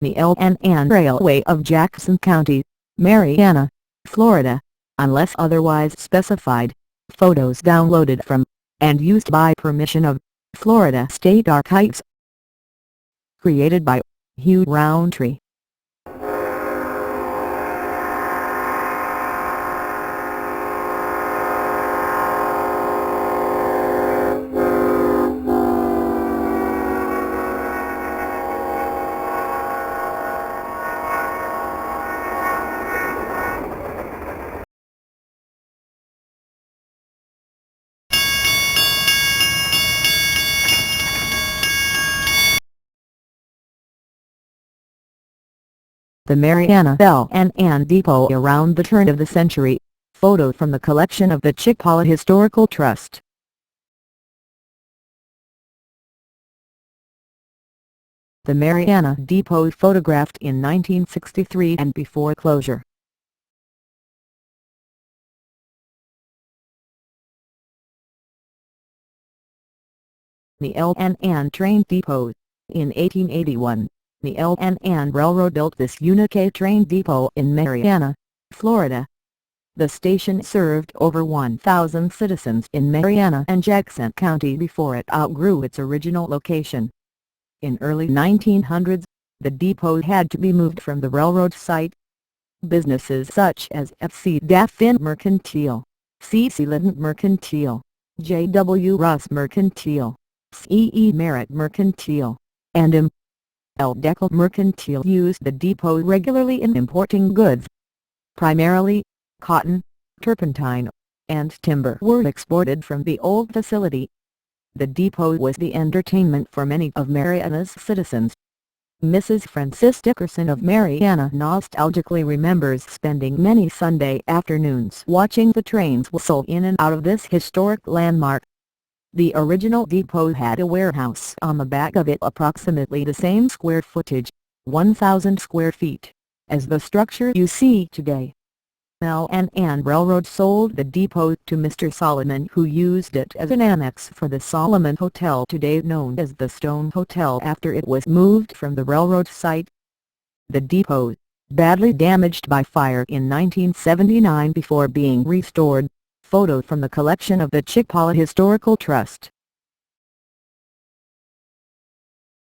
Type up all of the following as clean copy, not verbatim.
the L&N Railway of Jackson County, Mariana, Florida, unless otherwise specified. Photos downloaded from, and used by permission of, Florida State Archives. Created by Hugh Roundtree. The Mariana L&N Depot around the turn of the century. Photo from the collection of the Chickasaw Historical Trust. The Mariana Depot photographed in 1963 and before closure. The L&N Train Depot. In 1881, the L&N Railroad built this unique train depot in Mariana, Florida. The station served over 1,000 citizens in Mariana and Jackson County before it outgrew its original location. In early 1900s, the depot had to be moved from the railroad site. Businesses such as F.C. Daffin Mercantile, C.C. Liddon Mercantile, J.W. Russ Mercantile, C.E. Merritt Mercantile, and M. L. Deckel Mercantile used the depot regularly in importing goods. Primarily, cotton, turpentine, and timber were exported from the old facility. The depot was the entertainment for many of Mariana's citizens. Mrs. Frances Dickerson of Mariana nostalgically remembers spending many Sunday afternoons watching the trains whistle in and out of this historic landmark. The original depot had a warehouse on the back of it approximately the same square footage, 1,000 square feet, as the structure you see today. L&N Railroad sold the depot to Mr. Solomon, who used it as an annex for the Solomon Hotel, today known as the Stone Hotel, after it was moved from the railroad site. The depot, badly damaged by fire in 1979 before being restored. Photo from the collection of the Chickasaw Historical Trust.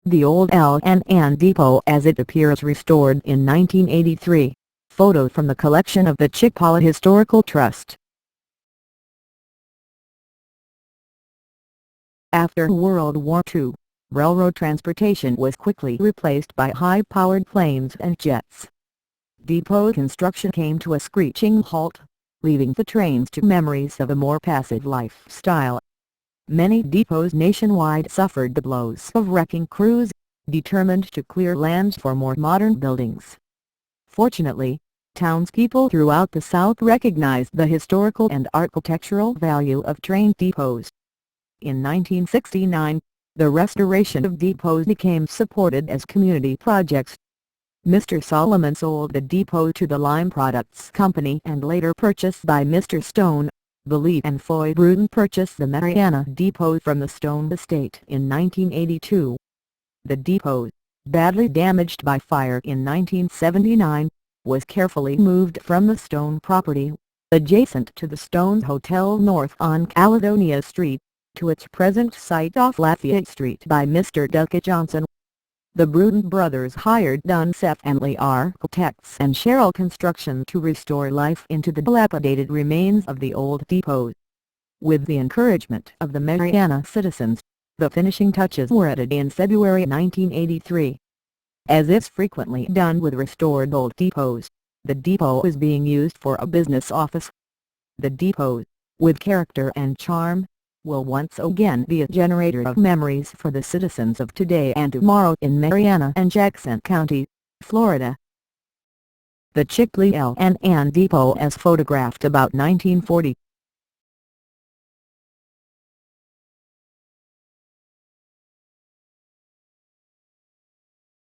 The old L&N Depot as it appears restored in 1983. Photo from the collection of the Chickasaw Historical Trust. After World War II, railroad transportation was quickly replaced by high-powered planes and jets. Depot construction came to a screeching halt, leaving the trains to memories of a more passive lifestyle. Many depots nationwide suffered the blows of wrecking crews, determined to clear land for more modern buildings. Fortunately, townspeople throughout the South recognized the historical and architectural value of train depots. In 1969, the restoration of depots became supported as community projects. Mr. Solomon sold the depot to the Lime Products Company and later purchased by Mr. Stone. Lee and Floyd Rudin purchased the Mariana Depot from the Stone estate in 1982. The depot, badly damaged by fire in 1979, was carefully moved from the Stone property, adjacent to the Stone Hotel north on Caledonia Street, to its present site off Lafayette Street by Mr. Duckett Johnson. The Bruton brothers hired Dunseth and Lee Architects and Sherrill Construction to restore life into the dilapidated remains of the old depot. With the encouragement of the Mariana citizens, the finishing touches were added in February 1983. As is frequently done with restored old depots, the depot is being used for a business office. The depot, with character and charm, will once again be a generator of memories for the citizens of today and tomorrow in Mariana and Jackson County, Florida. The Chickasaw L&N Depot as photographed about 1940.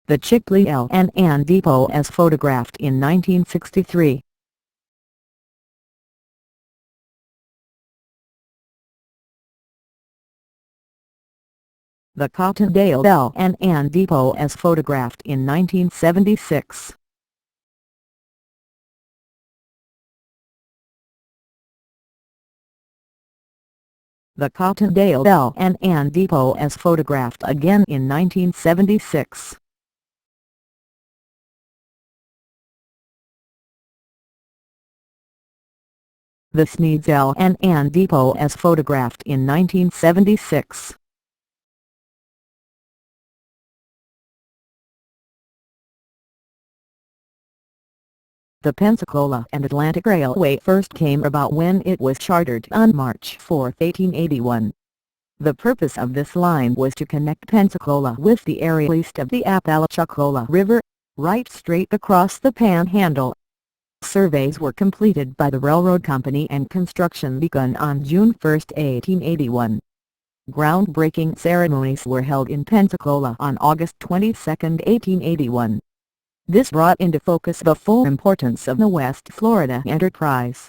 The Chickasaw L&N Depot as photographed in 1963. The Cottondale L&N Depot as photographed in 1976. The Cottondale L&N Depot as photographed again in 1976. The Sneed's L&N Depot as photographed in 1976. The Pensacola and Atlantic Railway first came about when it was chartered on March 4, 1881. The purpose of this line was to connect Pensacola with the area east of the Apalachicola River, right straight across the Panhandle. Surveys were completed by the railroad company and construction begun on June 1, 1881. Groundbreaking ceremonies were held in Pensacola on August 22, 1881. This brought into focus the full importance of the West Florida enterprise.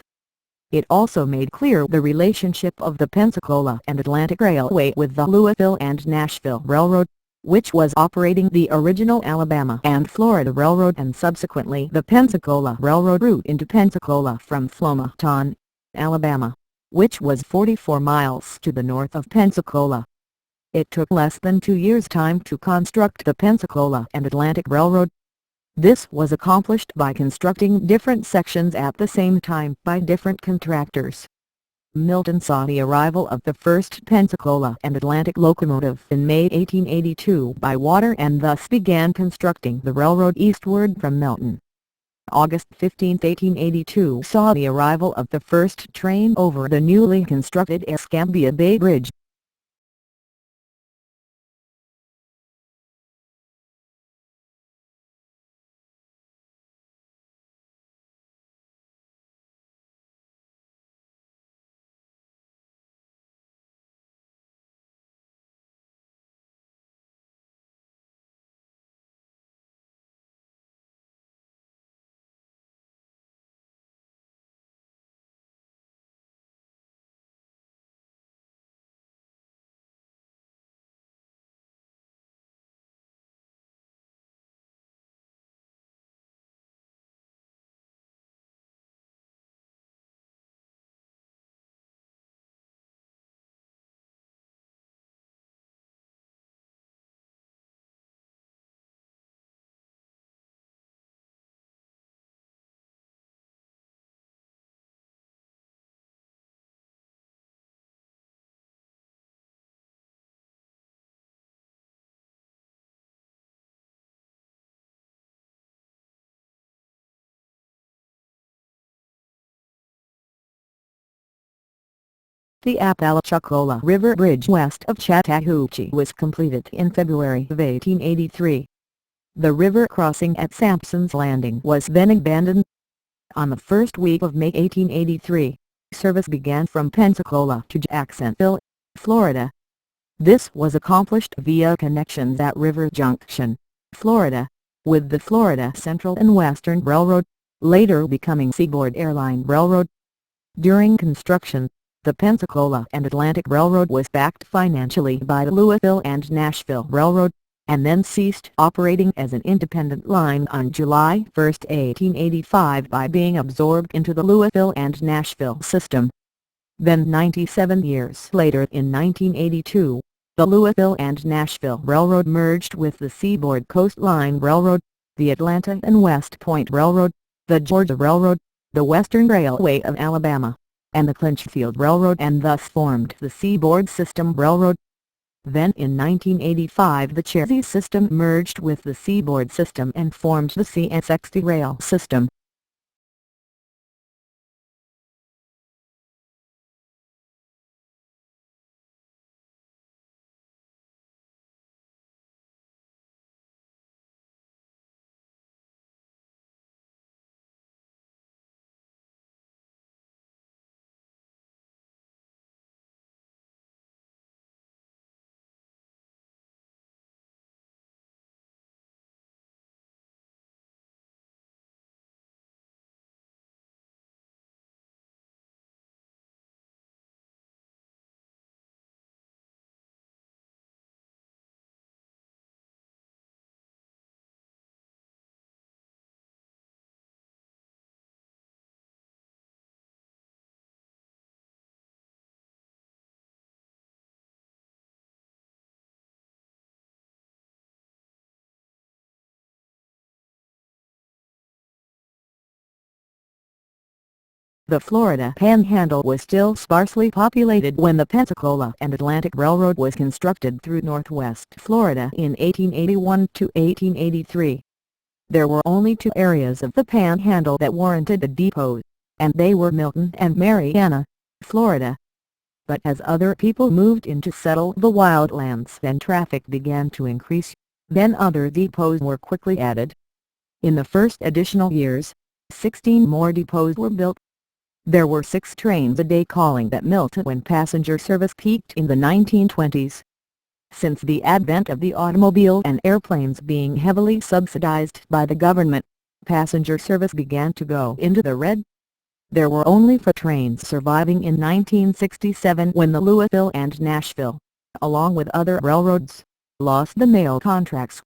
It also made clear the relationship of the Pensacola and Atlantic Railway with the Louisville and Nashville Railroad, which was operating the original Alabama and Florida Railroad and subsequently the Pensacola Railroad route into Pensacola from Flomaton, Alabama, which was 44 miles to the north of Pensacola. It took less than 2 years' time to construct the Pensacola and Atlantic Railroad. This was accomplished by constructing different sections at the same time by different contractors. Milton saw the arrival of the first Pensacola and Atlantic locomotive in May 1882 by water and thus began constructing the railroad eastward from Milton. August 15, 1882 saw the arrival of the first train over the newly constructed Escambia Bay Bridge. The Apalachicola River Bridge west of Chattahoochee was completed in February of 1883. The river crossing at Sampson's Landing was then abandoned. On the first week of May 1883, service began from Pensacola to Jacksonville, Florida. This was accomplished via connections at River Junction, Florida, with the Florida Central and Western Railroad, later becoming Seaboard Airline Railroad. During construction, the Pensacola and Atlantic Railroad was backed financially by the Louisville and Nashville Railroad, and then ceased operating as an independent line on July 1, 1885 by being absorbed into the Louisville and Nashville system. Then 97 years later in 1982, the Louisville and Nashville Railroad merged with the Seaboard Coast Line Railroad, the Atlanta and West Point Railroad, the Georgia Railroad, the Western Railway of Alabama, and the Clinchfield Railroad and thus formed the Seaboard System Railroad. Then in 1985 the Chazy system merged with the Seaboard system and formed the CSXT rail system. The Florida Panhandle was still sparsely populated when the Pensacola and Atlantic Railroad was constructed through northwest Florida in 1881 to 1883. There were only two areas of the Panhandle that warranted a depot, and they were Milton and Marianna, Florida. But as other people moved in to settle the wildlands and traffic began to increase, then other depots were quickly added. In the first additional years, 16 more depots were built. There were 6 trains a day calling at Milton when passenger service peaked in the 1920s. Since the advent of the automobile and airplanes being heavily subsidized by the government, passenger service began to go into the red. There were only 4 trains surviving in 1967 when the Louisville and Nashville, along with other railroads, lost the mail contracts.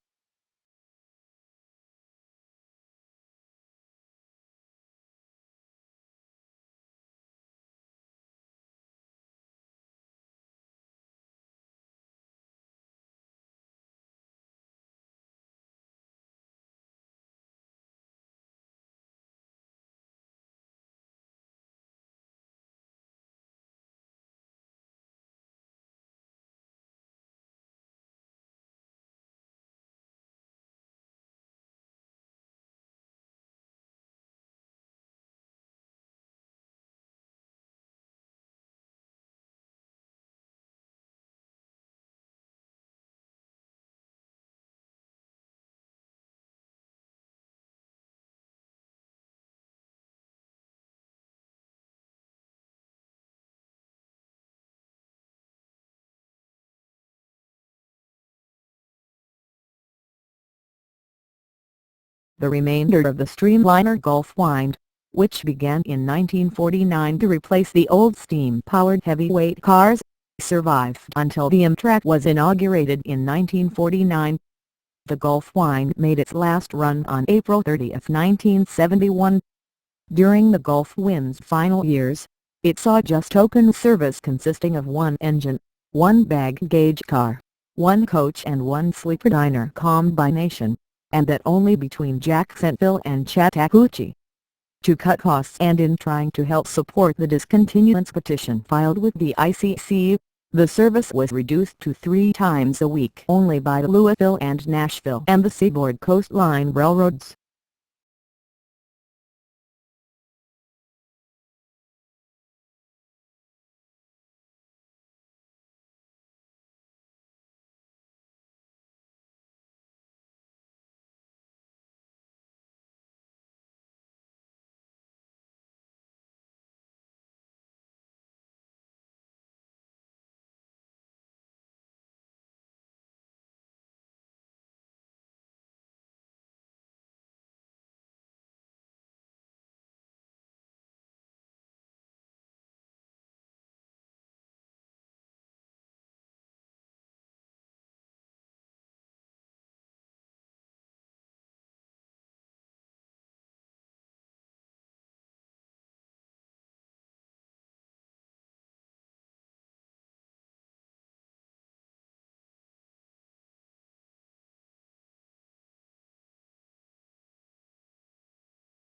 The remainder of the Streamliner Gulf Wind, which began in 1949 to replace the old steam-powered heavyweight cars, survived until the Amtrak was inaugurated in 1949. The Gulf Wind made its last run on April 30, 1971. During the Gulf Wind's final years, it saw just open service consisting of 1 engine, 1 baggage car, 1 coach and 1 sleeper diner combination, and that only between Jacksonville and Chattahoochee. To cut costs and in trying to help support the discontinuance petition filed with the ICC, the service was reduced to 3 times a week only by Louisville and Nashville and the Seaboard Coastline Railroads.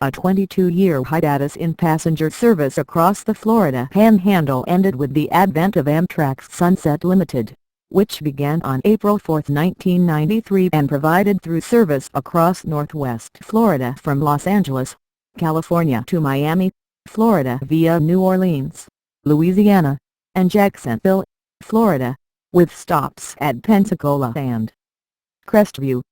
A 22-year hiatus in passenger service across the Florida Panhandle ended with the advent of Amtrak's Sunset Limited, which began on April 4, 1993 and provided through service across northwest Florida from Los Angeles, California to Miami, Florida via New Orleans, Louisiana, and Jacksonville, Florida, with stops at Pensacola and Crestview.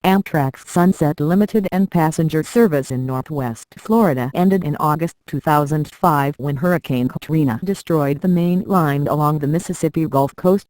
Amtrak's Sunset Limited and passenger service in Northwest Florida ended in August 2005 when Hurricane Katrina destroyed the main line along the Mississippi Gulf Coast.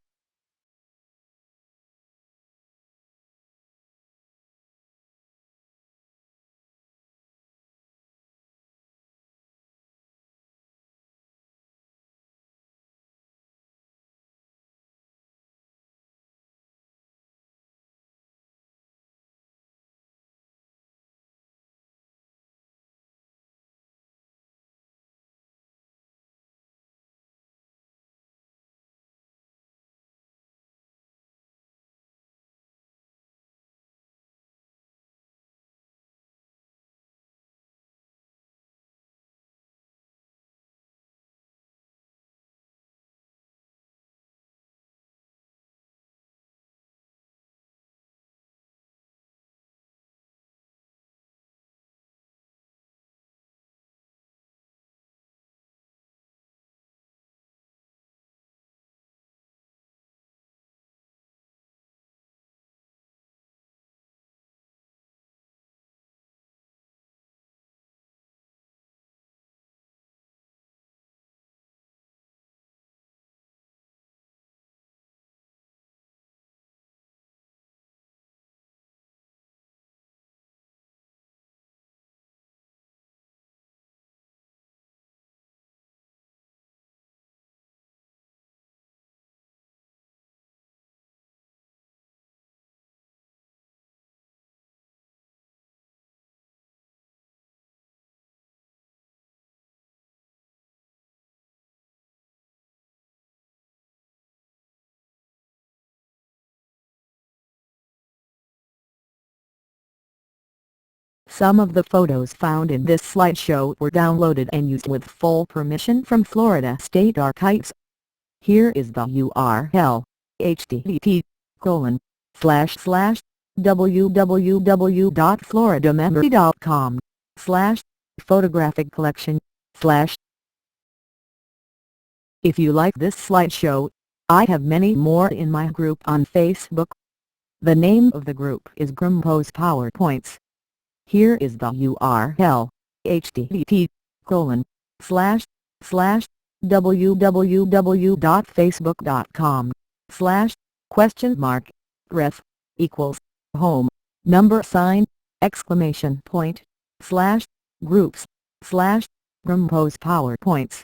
Some of the photos found in this slideshow were downloaded and used with full permission from Florida State Archives. Here is the URL: http://www.floridamemory.com /photographic collection /. If you like this slideshow, I have many more in my group on Facebook. The name of the group is Grumpo's PowerPoints. Here is the URL: http://www.facebook.com/ref=home !!!groups /Grumpo's PowerPoints